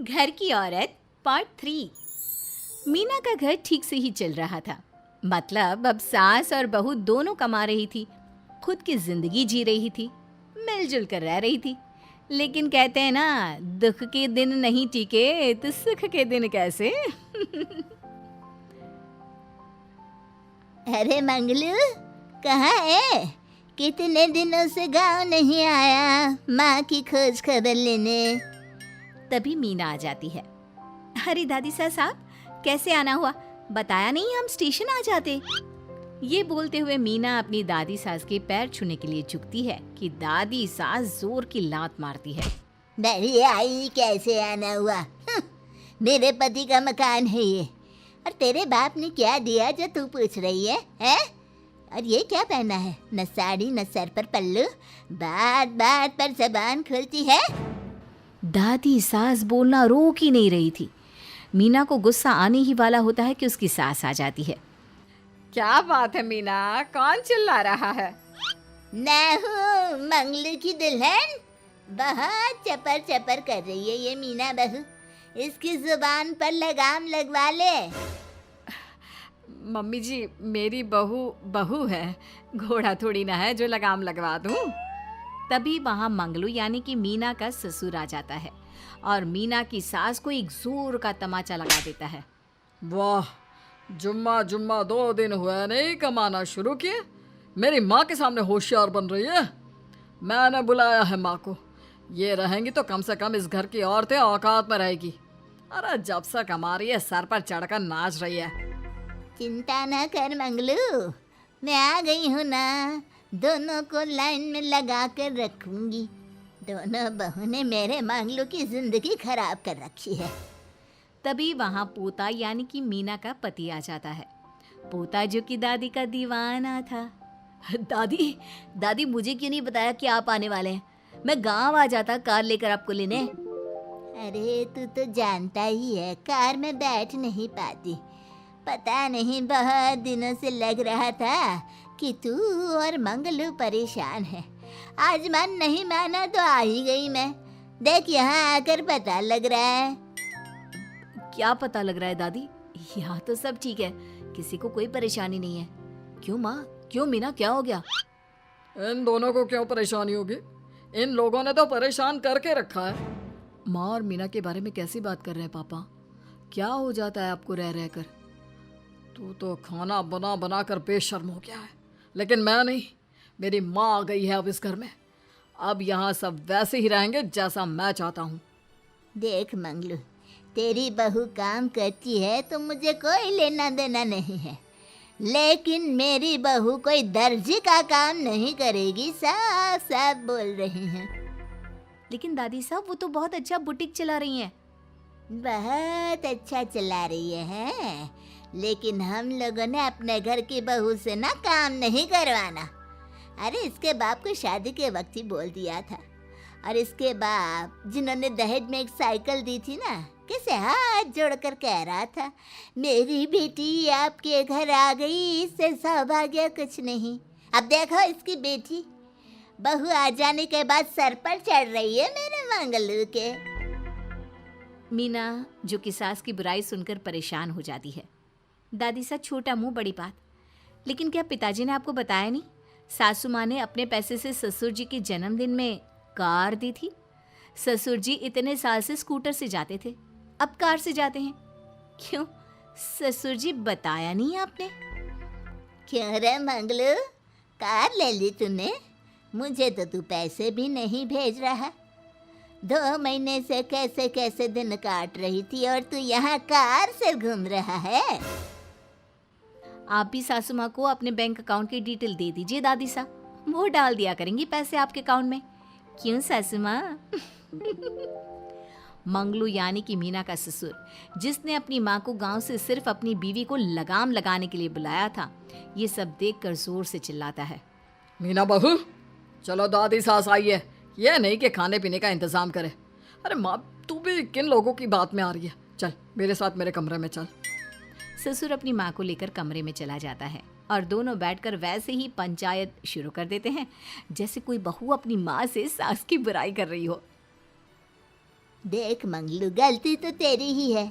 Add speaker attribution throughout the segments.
Speaker 1: घर की औरत पार्ट 3। मीना का घर ठीक से ही चल रहा था। मतलब अब सास और बहू दोनों कमा रही थी, खुद की जिंदगी जी रही थी, मिलजुल कर रह रही थी। लेकिन कहते हैं ना, दुख के दिन नहीं टिके तो सुख के दिन कैसे।
Speaker 2: अरे मंगलू, कहाँ है? कितने दिनों से गांव नहीं आया माँ की खोज खबर लेने।
Speaker 1: तभी मीना आ जाती है। अरे दादी साहब, कैसे आना हुआ? बताया नहीं हम स्टेशन आ जाते। ये बोलते हुए मीना अपनी दादी सास के पैर छूने के लिए झुकती है कि दादी सास जोर की लात मारती है।
Speaker 2: बड़ी आई, कैसे आना हुआ? मेरे पति का मकान है ये। और तेरे बाप ने क्या दिया जो तू पूछ रही है, हैं? और ये क्या पहना है? न साड़ी न सर पर पल्लू, बात बात पर जबान खुलती है।
Speaker 1: दादी सास बोलना रोक ही नहीं रही थी। मीना को गुस्सा आने ही वाला होता है कि उसकी सास आ जाती है। क्या बात है मीना, कौन चिल्ला रहा है?
Speaker 2: मैं हूँ मंगलू की दुल्हन। बहुत चपर चपर कर रही है ये मीना बहू। इसकी जुबान पर लगाम लगवा ले।
Speaker 1: मम्मी जी, मेरी बहू है, घोड़ा थोड़ी ना है जो लगाम लगवा दूं। तभी वहां मंगलू यानी कि मीना का ससुर आ जाता है और मीना की सास को एक जोर का तमाचा लगा देता है।
Speaker 3: वाह, जुम्मा जुम्मा 2 दिन हुए नहीं कमाना शुरू किए, मेरी माँ के सामने होशियार बन रही है। मैंने बुलाया है माँ को, ये रहेंगी तो कम से कम इस घर की औरतें औकात में रहेगी। अरे जब से कमा रही है सर पर चढ़कर नाच रही है।
Speaker 2: चिंता न कर मंगलू, मैं आ गई हूँ ना। दोनों को लाइन में लगा कर रखूंगी। दोनों बहू ने मेरे मंगलू की जिंदगी खराब कर रखी है।
Speaker 1: तभी वहां पोता यानी कि मीना का पति आ जाता है। पोता जो कि दादी का दीवाना था। दादी दादी, मुझे क्यों नहीं बताया कि आप आने वाले हैं? मैं गांव आ जाता कार लेकर आपको लेने।
Speaker 2: अरे तू तो जानता ही है, कार में बैठ नहीं पाती। पता नहीं, बहुत दिनों से लग रहा था कि तू और मंगलू परेशान है। आज मन नहीं माना तो आ ही गई मैं। देख, यहाँ आकर पता लग रहा है।
Speaker 1: क्या पता लग रहा है दादी? यहाँ तो सब ठीक है, किसी को कोई परेशानी नहीं है। क्यों माँ, क्यों मीना, क्या हो गया?
Speaker 3: इन दोनों को क्यों परेशानी होगी? इन लोगों ने तो परेशान करके रखा है।
Speaker 1: माँ और मीना के बारे में कैसी बात कर रहे हैं पापा? क्या हो जाता है आपको रह रहकर?
Speaker 3: तू तो खाना बना बना कर बेशर्म हो गया है, लेकिन मैं नहीं। मेरी माँ आ गई है अब इस घर में। अब यहाँ सब वैसे ही रहेंगे जैसा मैं चाहता हूँ।
Speaker 2: देख मंगलू, तेरी बहू काम करती है तो मुझे कोई लेना देना नहीं है, लेकिन मेरी बहू कोई दर्जी का काम नहीं करेगी, साफ साफ बोल रही हैं।
Speaker 1: लेकिन दादी साहब, वो तो बहुत अच्छा बुटीक चला रही हैं।
Speaker 2: बहुत अच्छा चला रही है, लेकिन हम लोगों ने अपने घर की बहू से ना काम नहीं करवाना। अरे इसके बाप को शादी के वक्त ही बोल दिया था। और इसके बाप जिन्होंने दहेज में एक साइकिल दी थी ना, कैसे हाथ जोड़कर कह रहा था, मेरी बेटी आपके घर आ गई, इससे सौभाग्य कुछ नहीं। अब देखो इसकी बेटी, बहू आ जाने के बाद सर पर चढ़ रही है मेरे मंगलू के।
Speaker 1: मीना जो कि सास की बुराई सुनकर परेशान हो जाती है। दादी सा छोटा मुंह बड़ी बात। लेकिन क्या पिताजी ने आपको बताया नहीं? सासू माँ ने अपने पैसे से ससुर जी के जन्मदिन में कार दी थी। ससुर जी इतने साल से स्कूटर से जाते थे, अब कार से जाते हैं। क्यों ससुर जी, बताया नहीं आपने?
Speaker 2: क्यों रे मंगलू, कार ले ली तूने? मुझे तो तू पैसे भी नहीं भेज रहा। 2 महीने से कैसे कैसे दिन काट रही थी और तू यहाँ कार से घूम रहा है।
Speaker 1: आप भी सासू माँ को अपने बैंक अकाउंट की डिटेल दे दीजिए दादी सा, वो डाल दिया करेंगी पैसे आपके अकाउंट में। क्यों सासू माँ? मंगलू यानी कि मीना का ससुर, जिसने अपनी माँ को गांव से सिर्फ अपनी बीवी को लगाम लगाने के लिए बुलाया था, ये सब देखकर जोर से चिल्लाता है।
Speaker 3: मीना बहू, चलो दादी सास आई है, यह नहीं कि खाने पीने का इंतजाम करे। अरे माँ, तू भी किन लोगों की बात में आ रही है? चल मेरे साथ मेरे कमरे में चल।
Speaker 1: ससुर अपनी माँ को लेकर कमरे में चला जाता है और दोनों बैठकर वैसे ही पंचायत शुरू कर देते हैं जैसे कोई बहू अपनी माँ से सास की बुराई कर रही हो।
Speaker 2: देख मंगलू, गलती तो तेरी ही है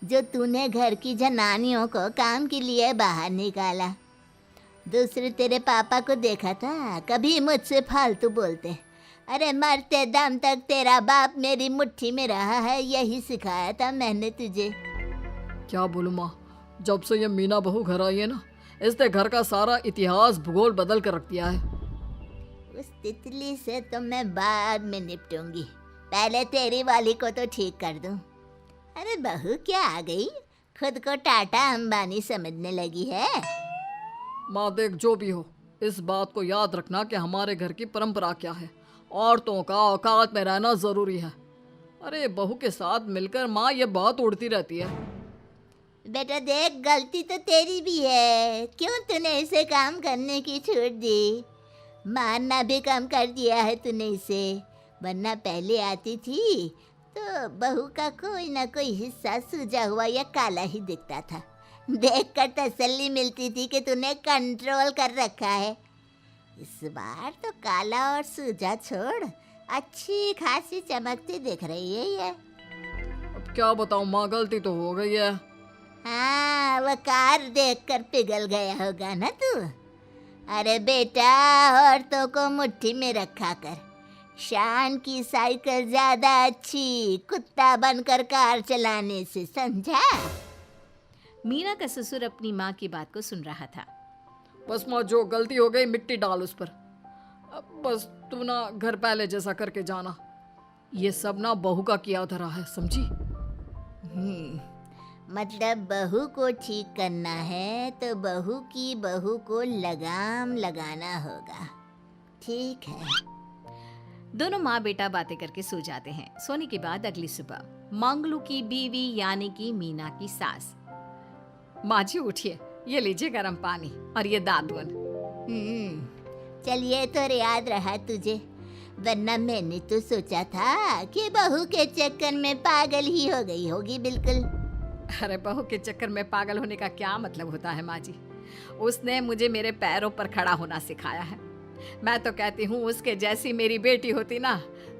Speaker 2: जो तूने घर की जनानियों को काम के लिए बाहर निकाला। दूसरे तेरे पापा को देखा था, कभी मुझसे फालतू बोलते। अरे मरते दम तक तेरा बाप मेरी मुट्ठी में रहा है, यही सिखाया था मैंने तुझे।
Speaker 3: क्या बोलूं माँ, जब से ये मीना बहू घर आई है ना, इसने घर का सारा इतिहास भूगोल बदल कर रख दिया है।
Speaker 2: उस तितली से तो मैं बाद में निपटूंगी, पहले तेरी वाली को तो ठीक कर दूं। अरे बहू क्या आ गई, खुद को टाटा अंबानी समझने लगी है।
Speaker 3: माँ देख, जो भी हो, इस बात को याद रखना कि हमारे घर की परंपरा क्या है। औरतों का औकात में रहना जरूरी है। अरे बहू के साथ मिलकर माँ ये बात उड़ती रहती है।
Speaker 2: बेटा देख, गलती तो तेरी भी है, क्यों तूने इसे काम करने की छूट दी। मारना भी कम कर दिया है तूने इसे, वरना पहले आती थी तो बहू का कोई ना कोई हिस्सा सूजा हुआ या काला ही दिखता था। देखकर तसल्ली मिलती थी कि तूने कंट्रोल कर रखा है। इस बार तो काला और सूजा छोड़, अच्छी खासी चमकती दिख रही है ये।
Speaker 3: अब क्या बताऊं माँ, गलती तो हो गई है।
Speaker 2: हाँ, वो कार देखकर पिघल गया होगा ना तू। अरे बेटा, औरतों को मुट्ठी में रखा कर। शान की साइकिल ज्यादा अच्छी कुत्ता बनकर कार चलाने से, समझा।
Speaker 1: मीना का ससुर अपनी माँ की बात को सुन रहा था।
Speaker 3: बस माँ, जो गलती हो गई मिट्टी डाल उस पर। अब बस तू ना घर पहले जैसा करके जाना। ये सब ना बहू का किया धरा है, समझी।
Speaker 2: मतलब बहू को ठीक करना है तो बहू की बहू को लगाम लगाना होगा। ठीक है।
Speaker 1: दोनों माँ बेटा बातें करके सो जाते हैं। सोने के बाद अगली सुबह मंगलू की बीवी यानी कि मीना की सास, माँ जी उठिए, ये लीजिए गर्म पानी और ये दादुन।
Speaker 2: चलिए तो याद रहा तुझे, वरना मैंने तो सोचा था कि बहू के चक्कर में पागल ही हो गई होगी बिल्कुल।
Speaker 1: अरे बहू के चक्कर में पागल होने का क्या मतलब होता है माँ जी। उसने मुझे मेरे पैरों पर खड़ा होना सिखाया है। मैं तो कहती हूँ उसके जैसी मेरी बेटी होती ना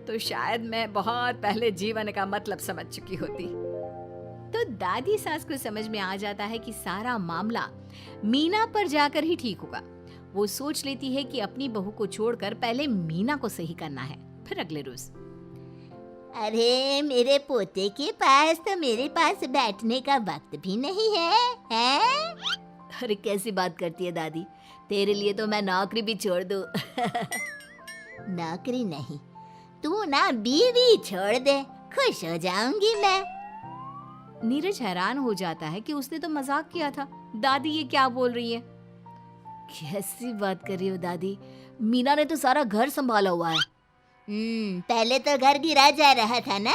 Speaker 1: तो शायद मैं बहुत पहले जीवन का मतलब समझ चुकी होती। तो दादी सास को समझ में आ जाता है कि सारा मामला मीना पर जाकर ही ठीक होगा। वो सोच लेती है कि अपनी बहू को छोड़कर पहले मीना को सही करना है। फिर अगले रोज,
Speaker 2: अरे मेरे पोते के पास तो मेरे पास बैठने का वक्त भी नहीं है, हैं?
Speaker 1: अरे कैसी बात करती है दादी, तेरे लिए तो मैं नौकरी भी छोड़ दूं।
Speaker 2: नौकरी नहीं, तू ना बीवी छोड़ दे, खुश हो जाऊंगी मैं।
Speaker 1: नीरज हैरान हो जाता है कि उसने तो मजाक किया था। दादी ये क्या बोल रही है? कैसी बात कर रही हो दादी, मीना ने तो सारा घर संभाला हुआ है।
Speaker 2: पहले तो घर गिरा जा रहा था ना।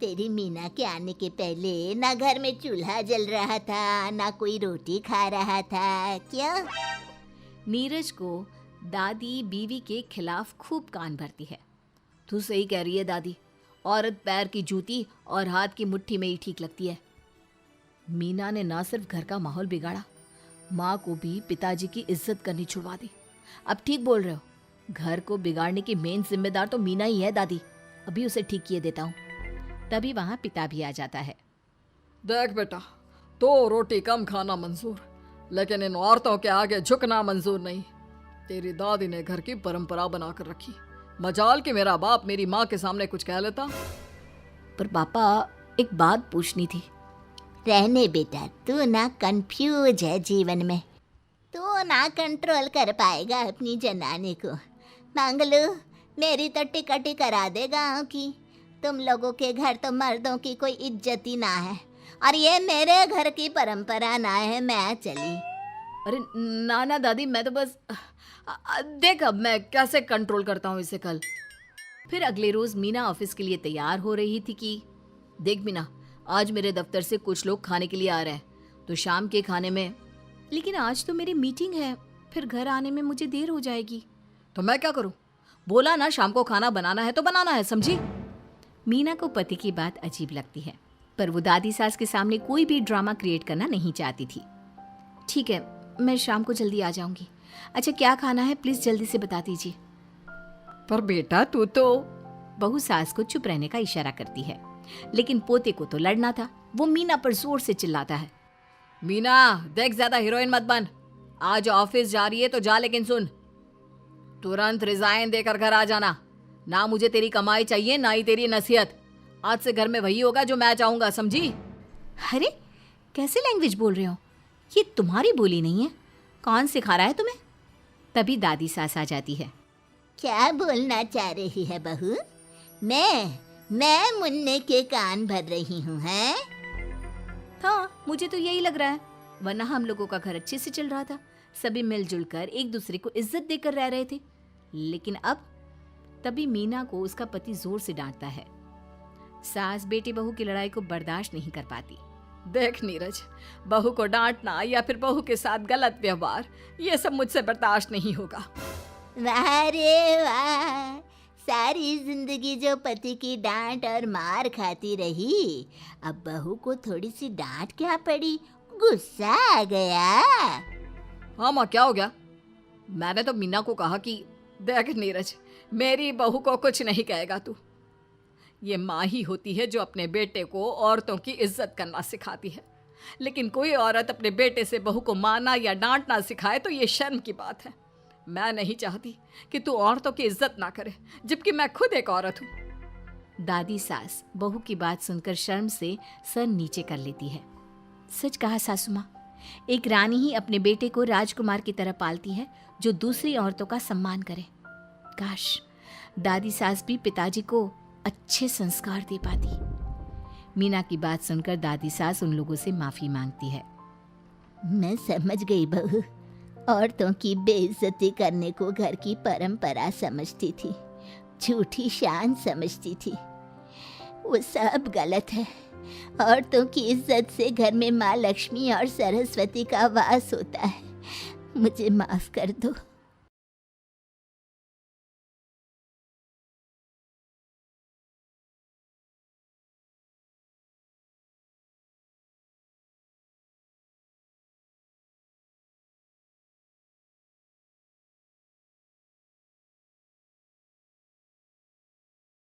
Speaker 2: तेरी मीना के आने के पहले ना घर में चूल्हा जल रहा था, ना कोई रोटी खा रहा था, क्यों?
Speaker 1: नीरज को दादी बीवी के खिलाफ खूब कान भरती है। तू सही कह रही है दादी, औरत पैर की जूती और हाथ की मुट्ठी में ही ठीक लगती है। मीना ने ना सिर्फ घर का माहौल बिगाड़ा, माँ को भी पिताजी की इज्जत करनी छुड़वा दी। अब ठीक बोल रहे हो, घर को बिगाड़ने की मेन जिम्मेदार तो मीना ही है दादी। अभी उसे ठीक किए देता हूँ। तभी वहाँ पिता भी आ जाता है।
Speaker 3: देख बेटा, तो रोटी कम खाना मंजूर, लेकिन इन औरतों के आगे झुकना मंजूर नहीं। तेरी दादी ने घर की परंपरा बनाकर रखी, मजाल कि मेरा बाप मेरी माँ के सामने कुछ कह लेता।
Speaker 1: पर पापा एक बात पूछनी थी।
Speaker 2: रहने बेटा, तू ना कंफ्यूज है जीवन में, तू ना कंट्रोल कर पाएगा अपनी जनानी को। मंगलू, मेरी तो टिकट ही करा दे गाँव की। तुम लोगों के घर तो मर्दों की कोई इज्जत ही ना है, और ये मेरे घर की परंपरा ना है, मैं चली।
Speaker 1: अरे ना ना दादी, मैं तो बस देख अब मैं कैसे कंट्रोल करता हूँ इसे कल। फिर अगले रोज मीना ऑफिस के लिए तैयार हो रही थी कि देख मीना, आज मेरे दफ्तर से कुछ लोग खाने के लिए आ रहे हैं, तो शाम के खाने में, लेकिन आज तो मेरी मीटिंग है, फिर घर आने में मुझे देर हो जाएगी।
Speaker 3: तो मैं क्या करूँ?
Speaker 1: बोला ना शाम को खाना बनाना है तो बनाना है, समझी। मीना को पति की बात अजीब लगती है, पर वो दादी सास के सामने कोई भी ड्रामा क्रिएट करना नहीं चाहती थी। ठीक है, मैं शाम को जल्दी आ जाऊंगी। अच्छा क्या खाना है प्लीज जल्दी से बता दीजिए।
Speaker 3: पर बेटा तू तो,
Speaker 1: बहू सास को चुप रहने का इशारा करती है, लेकिन पोते को तो लड़ना था। वो मीना पर जोर से चिल्लाता है, मीना देख ज्यादा हीरोइन मत बन, आज ऑफिस जा रही है तो जा, लेकिन सुन तुरंत रिजाइन देकर घर आ जाना। ना मुझे तेरी कमाई चाहिए ना ही तेरी नसीहत। आज से घर में वही होगा जो मैं चाहूंगा, समझी? अरे कैसे लैंग्वेज बोल रहे हो, ये तुम्हारी बोली नहीं है, कौन सिखा रहा है तुम्हें? तभी दादी सास आ जाती है।
Speaker 2: क्या बोलना चाह रही है बहू? मैं मुन्ने के कान भर रही हूँ, हैं?
Speaker 1: हाँ, मुझे तो यही लग रहा है, वरना हम लोगों का घर अच्छे से चल रहा था, सभी मिलजुल कर एक दूसरे को इज्जत देकर रह रहे थे। लेकिन अब तभी मीना को उसका पति जोर से डांटता है। सास बेटी बहू की लड़ाई को बर्दाश्त नहीं कर पाती। देख नीरज, बहू को डांटना या फिर बहू के साथ गलत व्यवहार, ये सब मुझसे बर्दाश्त नहीं होगा।
Speaker 2: वाह रे वाह, सारी जिंदगी जो पति की डांट और मार खाती रही, अब बहू को थोड़ी सी डांट क्या पड़ी, गुस्सा आ गया।
Speaker 3: हाँ माँ, क्या हो गया? मैंने तो मीना को कहा कि देख नीरज, मेरी बहू को कुछ नहीं कहेगा तू। ये माँ ही होती है जो अपने बेटे को औरतों की इज्जत करना सिखाती है, लेकिन कोई औरत अपने बेटे से बहू को मारना या डांटना सिखाए तो ये शर्म की बात है। मैं नहीं चाहती कि तू औरतों की इज्जत ना करे, जबकि मैं खुद एक औरत हूँ। दादी सास बहू की बात सुनकर शर्म से सर नीचे कर लेती है। सच कहा सासू माँ, एक रानी ही अपने बेटे को राजकुमार की तरह पालती है जो दूसरी औरतों का सम्मान करे। काश दादी सास भी पिताजी को अच्छे संस्कार दे पाती। मीना की बात सुनकर दादी सास उन लोगों से माफी मांगती है।
Speaker 2: मैं समझ गई बहू, औरतों की बेइज्जती करने को घर की परंपरा समझती थी, झूठी शान समझती थी। वो सब गलत है। औरतों की इज्जत से घर में माँ लक्ष्मी और सरस्वती का वास होता है। मुझे माफ कर दो।